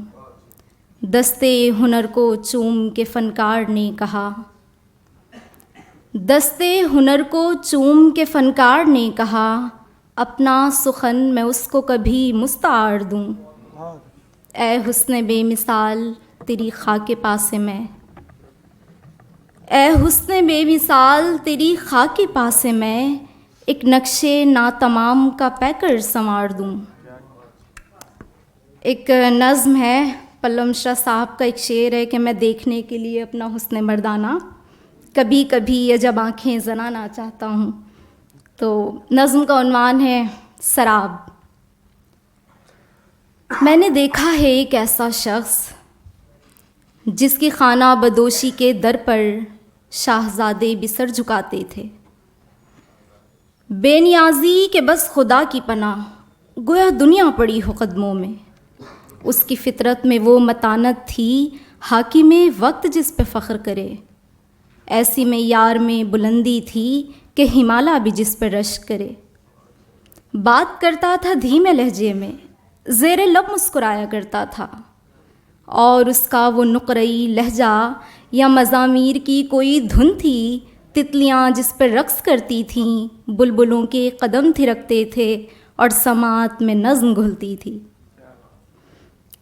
دستے ہنر کو چوم کے فنکار نے کہا، دستے ہنر کو چوم کے فنکار نے کہا، اپنا سخن میں اس کو کبھی مستعار دوں. اے حسن بے مثال تیری خاک پاس میں، اے حسن بے مثال تیری خاک پاس میں، ایک نقشے ناتمام کا پیکر سنوار دوں. ایک نظم ہے پلم شاہ صاحب کا، ایک شعر ہے کہ میں دیکھنے کے لیے اپنا حسن مردانہ کبھی کبھی یہ جب آنکھیں زنانا چاہتا ہوں. تو نظم کا عنوان ہے سراب. میں نے دیکھا ہے ایک ایسا شخص جس کی خانہ بدوشی کے در پر شاہزادے بھی سر جھکاتے تھے. بے نیازی کہ بس خدا کی پناہ، گویا دنیا پڑی ہو قدموں میں. اس کی فطرت میں وہ متانت تھی حاکم وقت جس پہ فخر کرے. ایسی میں یار میں بلندی تھی کہ ہمالا بھی جس پہ رشک کرے. بات کرتا تھا دھیمے لہجے میں، زیر لب مسکرایا کرتا تھا، اور اس کا وہ نقرئی لہجہ یا مزامیر کی کوئی دھن تھی، تتلیاں جس پر رقص کرتی تھیں، بلبلوں کے قدم تھرکتے تھے اور سماعت میں نظم گھلتی تھی.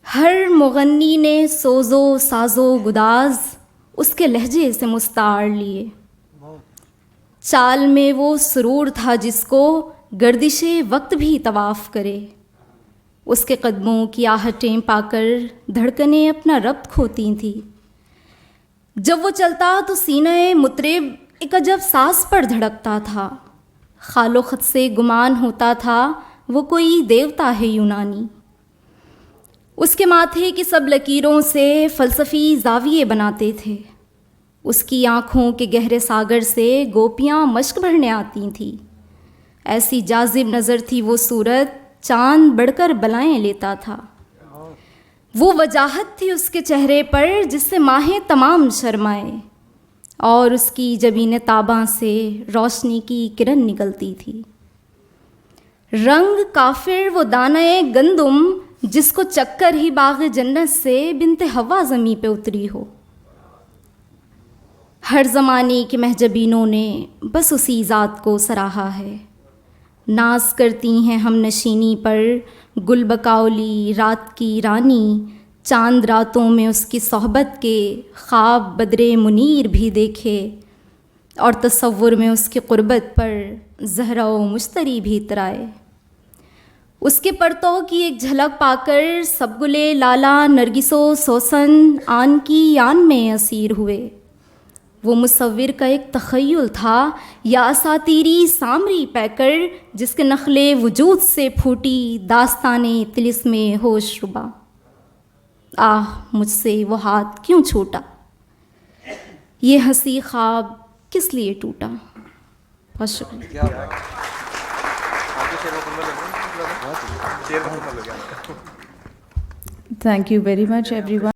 ہر مغنی نے سوز و ساز و گداز اس کے لہجے سے مستعار لیے. چال میں وہ سرور تھا جس کو گردش وقت بھی طواف کرے. اس کے قدموں کی آہٹیں پا کر دھڑکنیں اپنا ربط کھوتی تھیں. جب وہ چلتا تو سینہ مطرب ایک عجب ساز پر دھڑکتا تھا. خال و خط سے گمان ہوتا تھا وہ کوئی دیوتا ہے یونانی. اس کے ماتھے کی سب لکیروں سے فلسفی زاویے بناتے تھے. اس کی آنکھوں کے گہرے ساگر سے گوپیاں مشق بھرنے آتی تھیں. ایسی جاذب نظر تھی وہ صورت، چاند بڑھ کر بلائیں لیتا تھا. وہ وجاہت تھی اس کے چہرے پر جس سے ماہیں تمام شرمائے، اور اس کی جبین تاباں سے روشنی کی کرن نکلتی تھی. رنگ کافر وہ دانہ گندم جس کو چکر ہی باغ جنت سے بنت حوا زمیں پہ اتری ہو. ہر زمانے کے محجبینوں نے بس اسی ذات کو سراہا ہے. ناز کرتی ہیں ہم نشینی پر گل بکاولی رات کی رانی. چاند راتوں میں اس کی صحبت کے خواب بدر منیر بھی دیکھے، اور تصور میں اس کی قربت پر زہرا و مشتری بھی اترائے. اس کے پرتو کی ایک جھلک پا کر سب گلے لالا نرگس و سوسن آن کی آن میں اسیر ہوئے. وہ مصور کا ایک تخیل تھا یا اساطیری سامری پیکر جس کے نخلے وجود سے پھوٹی داستانِ طلسم ہوش ربا. آہ مجھ سے وہ ہاتھ کیوں چھوٹا، یہ ہنسی خواب کس لیے ٹوٹا. بہت شکریہ. Thank you very much, everyone.